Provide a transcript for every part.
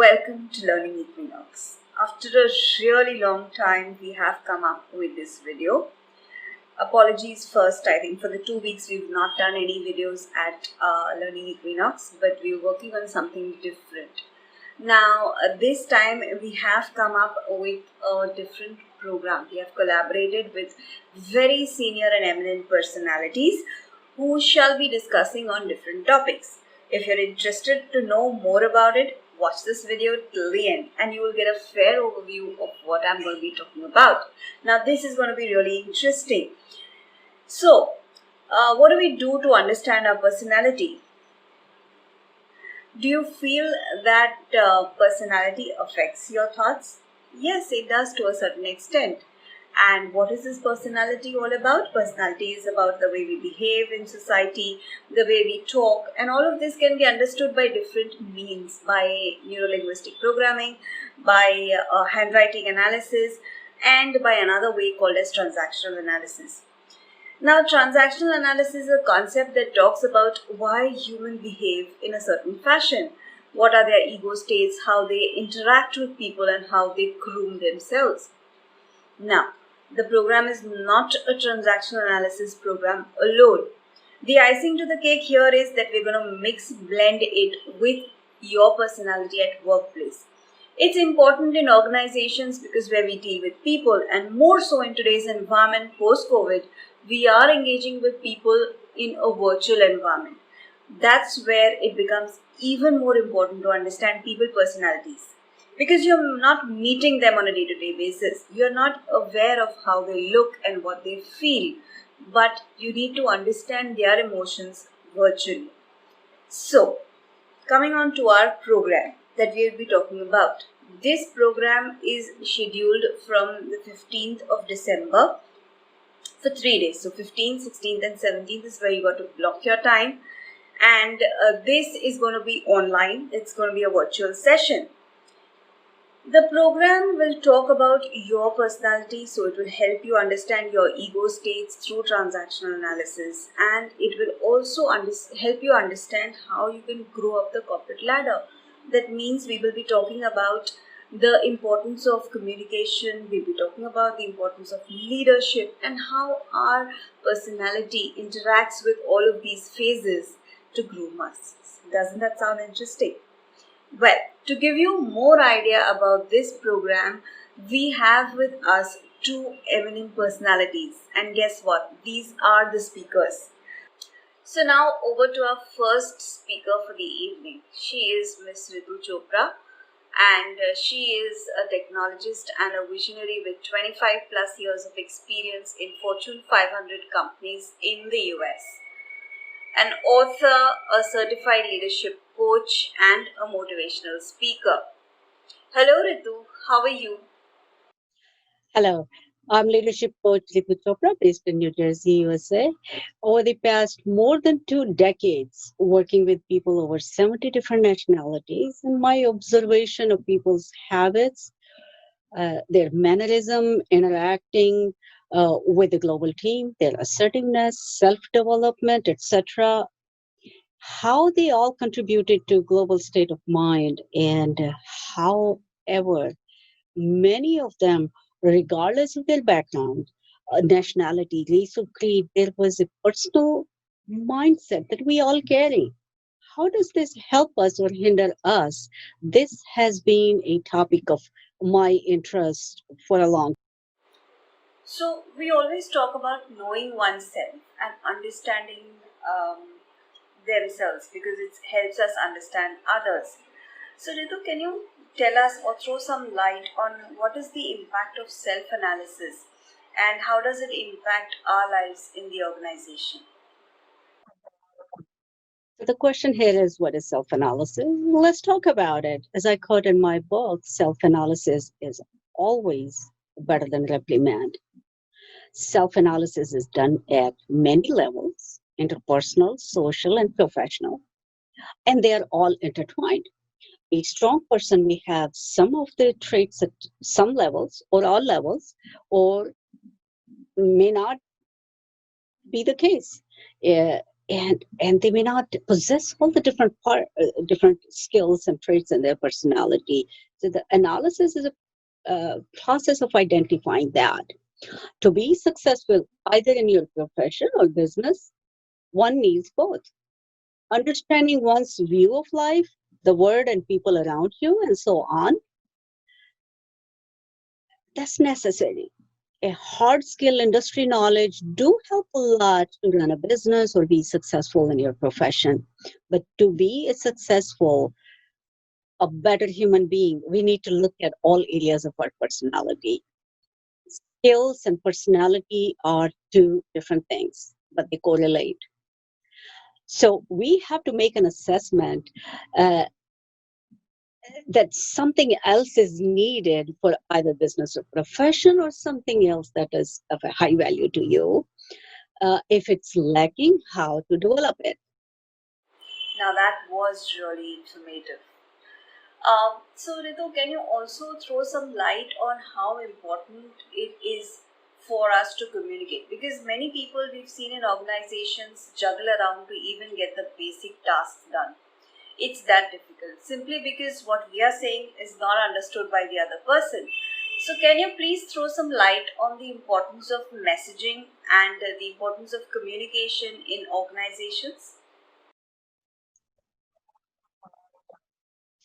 Welcome to Learning Equinox. After a really long time, we have come up with this video. Apologies first, I think for the 2 weeks we've not done any videos at Learning Equinox, but we're working on something different. Now, this time we have come up with a different program. We have collaborated with very senior and eminent personalities who shall be discussing on different topics. If you're interested to know more about it, watch this video till the end and you will get a fair overview of what I'm going to be talking about. Now, this is going to be really interesting. So, what do we do to understand our personality? Do you feel that personality affects your thoughts? Yes, it does to a certain extent. And what is this personality all about? Personality is about the way we behave in society, the way we talk, and all of this can be understood by different means, by neuro-linguistic programming, by handwriting analysis, and by another way called as transactional analysis. Now, transactional analysis is a concept that talks about why humans behave in a certain fashion, what are their ego states, how they interact with people, and how they groom themselves. Now, the program is not a transactional analysis program alone. The icing to the cake here is that we're going to blend it with your personality at workplace. It's important in organizations because where we deal with people, and more so in today's environment post-COVID, we are engaging with people in a virtual environment. That's where it becomes even more important to understand people personalities. Because you're not meeting them on a day-to-day basis. You're not aware of how they look and what they feel. But you need to understand their emotions virtually. So, coming on to our program that we will be talking about. This program is scheduled from the 15th of December for 3 days. So, 15th, 16th and 17th is where you got to block your time. And this is going to be online. It's going to be a virtual session. The program will talk about your personality, so it will help you understand your ego states through transactional analysis, and it will also help you understand how you can grow up the corporate ladder. That means we will be talking about the importance of communication, we'll be talking about the importance of leadership and how our personality interacts with all of these phases to groom us. Doesn't that sound interesting? Well, to give you more idea about this program, we have with us two eminent personalities. And guess what? These are the speakers. So now over to our first speaker for the evening. She is Miss Ritu Chopra, and she is a technologist and a visionary with 25 plus years of experience in Fortune 500 companies in the US. An author, a certified leadership coach, and a motivational speaker. Hello Ritu, how are you? Hello, I'm leadership coach Ritu Chopra based in New Jersey, USA. Over the past more than 2 decades, working with people over 70 different nationalities, and my observation of people's habits, their mannerism, interacting with the global team, their assertiveness, self-development, etc., how they all contributed to global state of mind, and however many of them, regardless of their background, nationality, race, or creed, there was a personal mindset that we all carry. How does this help us or hinder us? This has been a topic of my interest for a long time. So we always talk about knowing oneself and understanding themselves because it helps us understand others. So Ritu, can you tell us or throw some light on what is the impact of self-analysis and how does it impact our lives in the organization? So the question here is, what is self-analysis? Let's talk about it. As I quote in my book, self-analysis is always better than reprimand. Self-analysis is done at many levels: interpersonal, social, and professional, and they are all intertwined. A strong person may have some of the traits at some levels or all levels, or may not be the case. and they may not possess all the different skills and traits in their personality. So the analysis is a process of identifying that. To be successful either in your profession or business, one needs both. Understanding one's view of life, the world and people around you, and so on, that's necessary. A hard skill industry knowledge do help a lot to run a business or be successful in your profession. But to be a successful, a better human being, we need to look at all areas of our personality. Skills and personality are two different things, but they correlate. So we have to make an assessment uh, that something else is needed for either business or profession, or something else that is of a high value to you. If it's lacking, how to develop it. Now that was really informative. So, Ritu, can you also throw some light on how important it is for us to communicate? Because many people we've seen in organizations juggle around to even get the basic tasks done. It's that difficult simply because what we are saying is not understood by the other person. So, can you please throw some light on the importance of messaging and the importance of communication in organizations?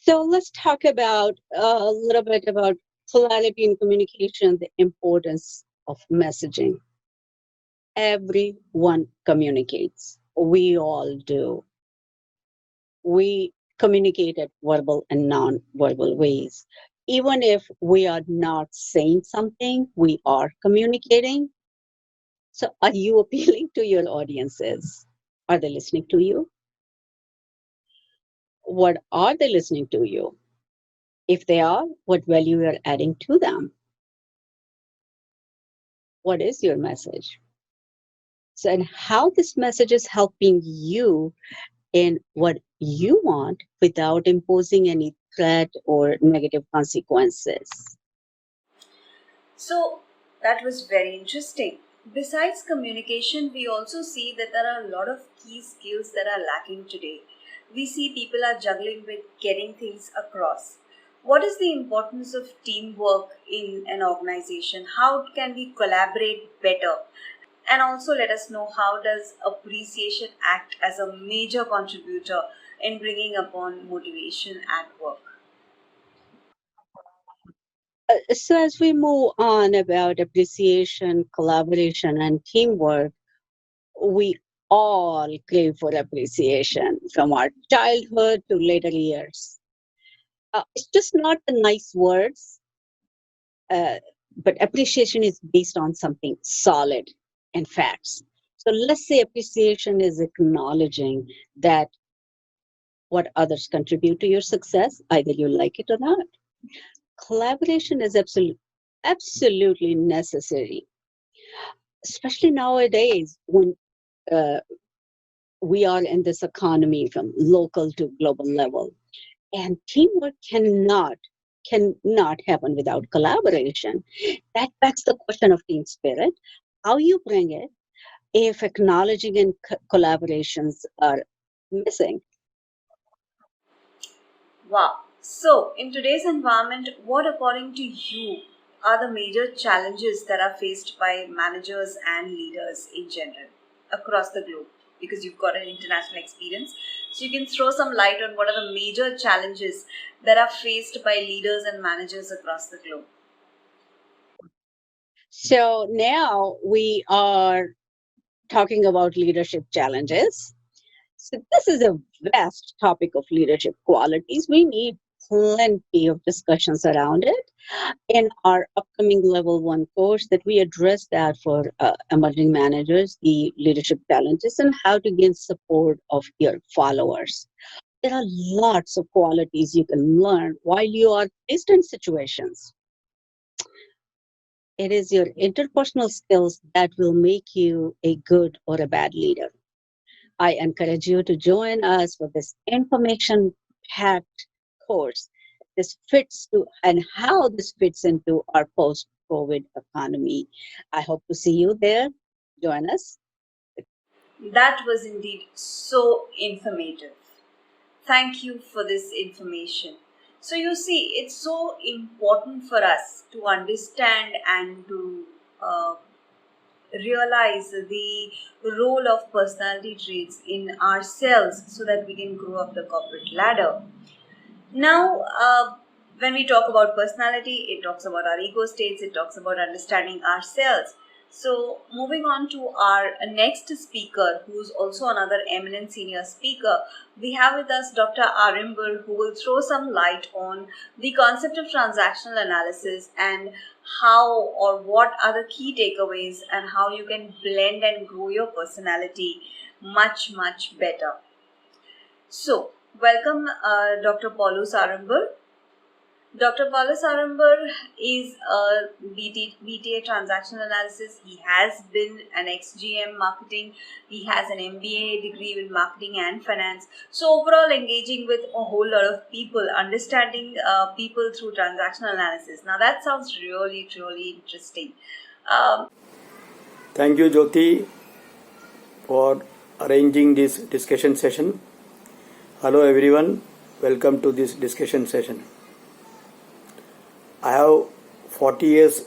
So let's talk about a little bit about clarity in communication, the importance of messaging. Everyone communicates. We all do. We communicate at verbal and non-verbal ways. Even if we are not saying something, we are communicating. So are you appealing to your audiences? Are they listening to you? What are they listening to you? If they are, what value you're adding to them? What is your message? So, and how this message is helping you in what you want without imposing any threat or negative consequences. So that was very interesting. Besides communication, we also see that there are a lot of key skills that are lacking today. We see people are juggling with getting things across. What is the importance of teamwork in an organization? How can we collaborate better? And also let us know, how does appreciation act as a major contributor in bringing upon motivation at work? So, as we move on about appreciation, collaboration, and teamwork, we all crave for appreciation from our childhood to later years. It's just not the nice words, uh, but appreciation is based on something solid and facts. So let's say appreciation is acknowledging that what others contribute to your success, either you like it or not. Collaboration is absolutely necessary, especially nowadays when uh, we are in this economy from local to global level. And teamwork cannot happen without collaboration. That begs the question of team spirit, how you bring it if acknowledging and collaborations are missing. Wow. So, in today's environment, what, according to you, are the major challenges that are faced by managers and leaders in general across the globe? Because you've got an international experience, so you can throw some light on what are the major challenges that are faced by leaders and managers across the globe. So now we are talking about leadership challenges. So this is a vast topic of leadership qualities. We need plenty of discussions around it in our upcoming level 1 course, that we address that for emerging managers, the leadership challenges and how to gain support of your followers. There are lots of qualities you can learn while you are placed in situations. It is your interpersonal skills that will make you a good or a bad leader. I encourage you to join us for this information packed course. This fits to, and how this fits into our post COVID economy. I hope to see you there. Join us. That was indeed so informative. Thank you for this information. So, you see, it's so important for us to understand and to realize the role of personality traits in ourselves so that we can grow up the corporate ladder. Now, when we talk about personality, it talks about our ego states, it talks about understanding ourselves. So, moving on to our next speaker, who's also another eminent senior speaker, we have with us Dr. Arimber, who will throw some light on the concept of transactional analysis and how or what are the key takeaways and how you can blend and grow your personality much, much better. So, welcome Dr. Paulu Sarambar. Dr. Paulu Sarambar is a BTA transactional analysis. He has been an XGM marketing. He has an MBA degree in marketing and finance. So, overall, engaging with a whole lot of people, understanding people through transactional analysis. Now, that sounds really, really interesting. Thank you, Jyoti, for arranging this discussion session. Hello, everyone. Welcome to this discussion session. I have 40 years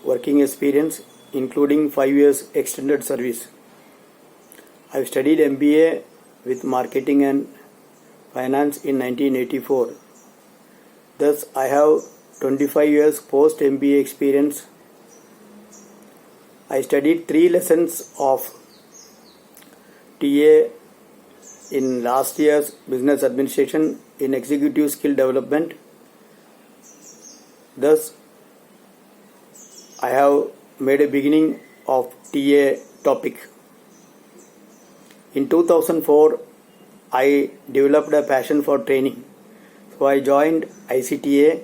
working experience, including 5 years extended service. I studied MBA with marketing and finance in 1984. Thus, I have 25 years post MBA experience. I studied 3 lessons of TA in last year's business administration in executive skill development. Thus, I have made a beginning of TA topic. In 2004, I developed a passion for training. So I joined ICTA,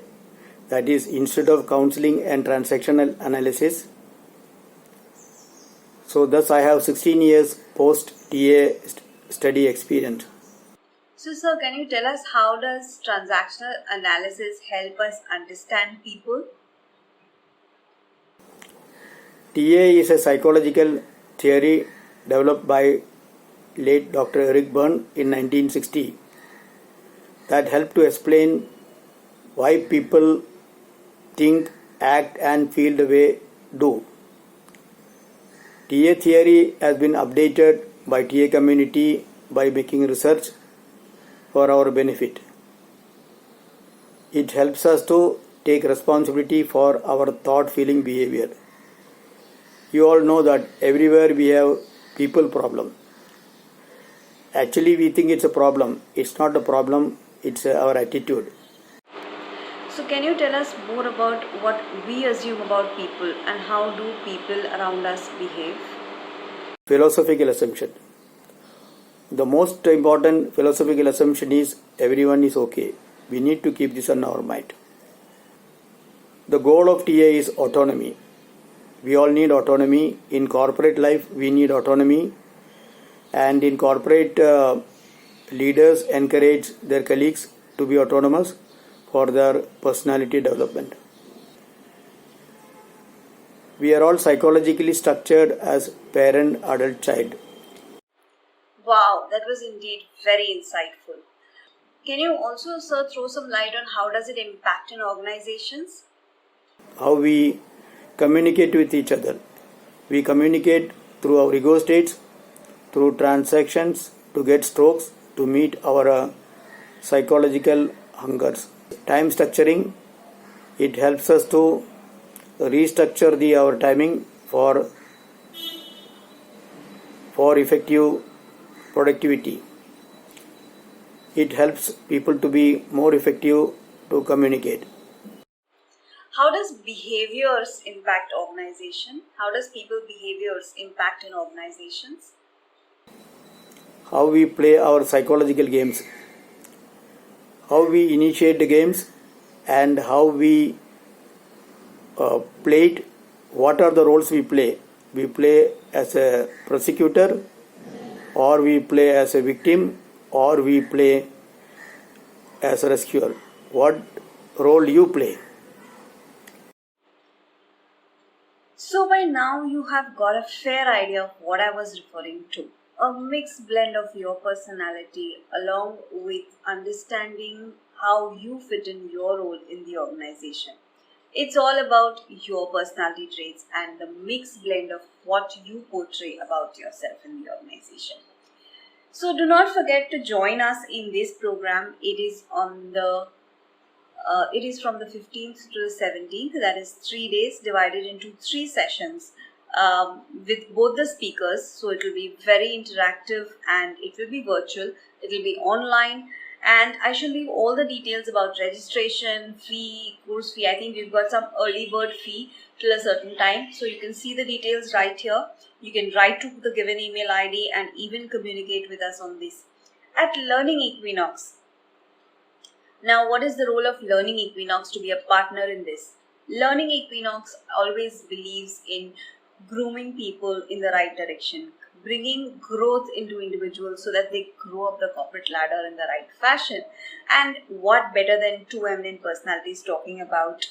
that is Institute of Counseling and Transactional Analysis. So thus I have 16 years post TA study experience. So, sir, can you tell us how does transactional analysis help us understand people? TA is a psychological theory developed by late Dr. Eric Berne in 1960 that helped to explain why people think, act and feel the way do. TA theory has been updated by TA community by making research for our benefit. It helps us to take responsibility for our thought, feeling, behavior. You all know that everywhere we have people problem. Actually, we think it's a problem. It's not a problem, it's our attitude. So, can you tell us more about what we assume about people and how do people around us behave? Philosophical assumption. The most important philosophical assumption is everyone is okay. We need to keep this on our mind. The goal of TA is autonomy. We all need autonomy. In corporate life, we need autonomy. And in corporate, leaders encourage their colleagues to be autonomous for their personality development. We are all psychologically structured as parent, adult, child. Wow, that was indeed very insightful. Can you also, sir, throw some light on how does it impact in organizations? How we communicate with each other. We communicate through our ego states, through transactions to get strokes, to meet our psychological hungers. Time structuring, it helps us to restructure our timing for effective productivity. It helps people to be more effective to communicate. How does behaviors impact organization? How does people behaviors impact in organizations? How we play our psychological games, how we initiate the games, and how we play it. What are the roles we play? We play as a prosecutor, or we play as a victim, or we play as a rescuer. What role you play? So by now you have got a fair idea of what I was referring to. a mixed blend of your personality along with understanding how you fit in your role in the organization. It's all about your personality traits and the mixed blend of what you portray about yourself in the organization. So do not forget to join us in this program. It is from the 15th to the 17th, that is 3 days divided into 3 sessions with both the speakers. So it will be very interactive and it will be virtual, it will be online, and I shall leave all the details about registration, fee, course fee. I think we've got some early bird fee till a certain time. So you can see the details right here. You can write to the given email ID and even communicate with us on this. At Learning Equinox, now, what is the role of Learning Equinox to be a partner in this? Learning Equinox always believes in grooming people in the right direction, bringing growth into individuals so that they grow up the corporate ladder in the right fashion. And what better than two eminent personalities talking about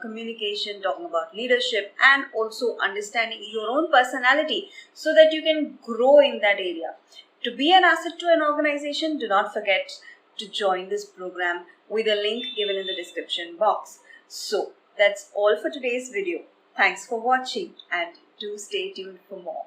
communication, talking about leadership, and also understanding your own personality so that you can grow in that area. To be an asset to an organization, do not forget to join this program with a link given in the description box. So that's all for today's video. Thanks for watching and do stay tuned for more.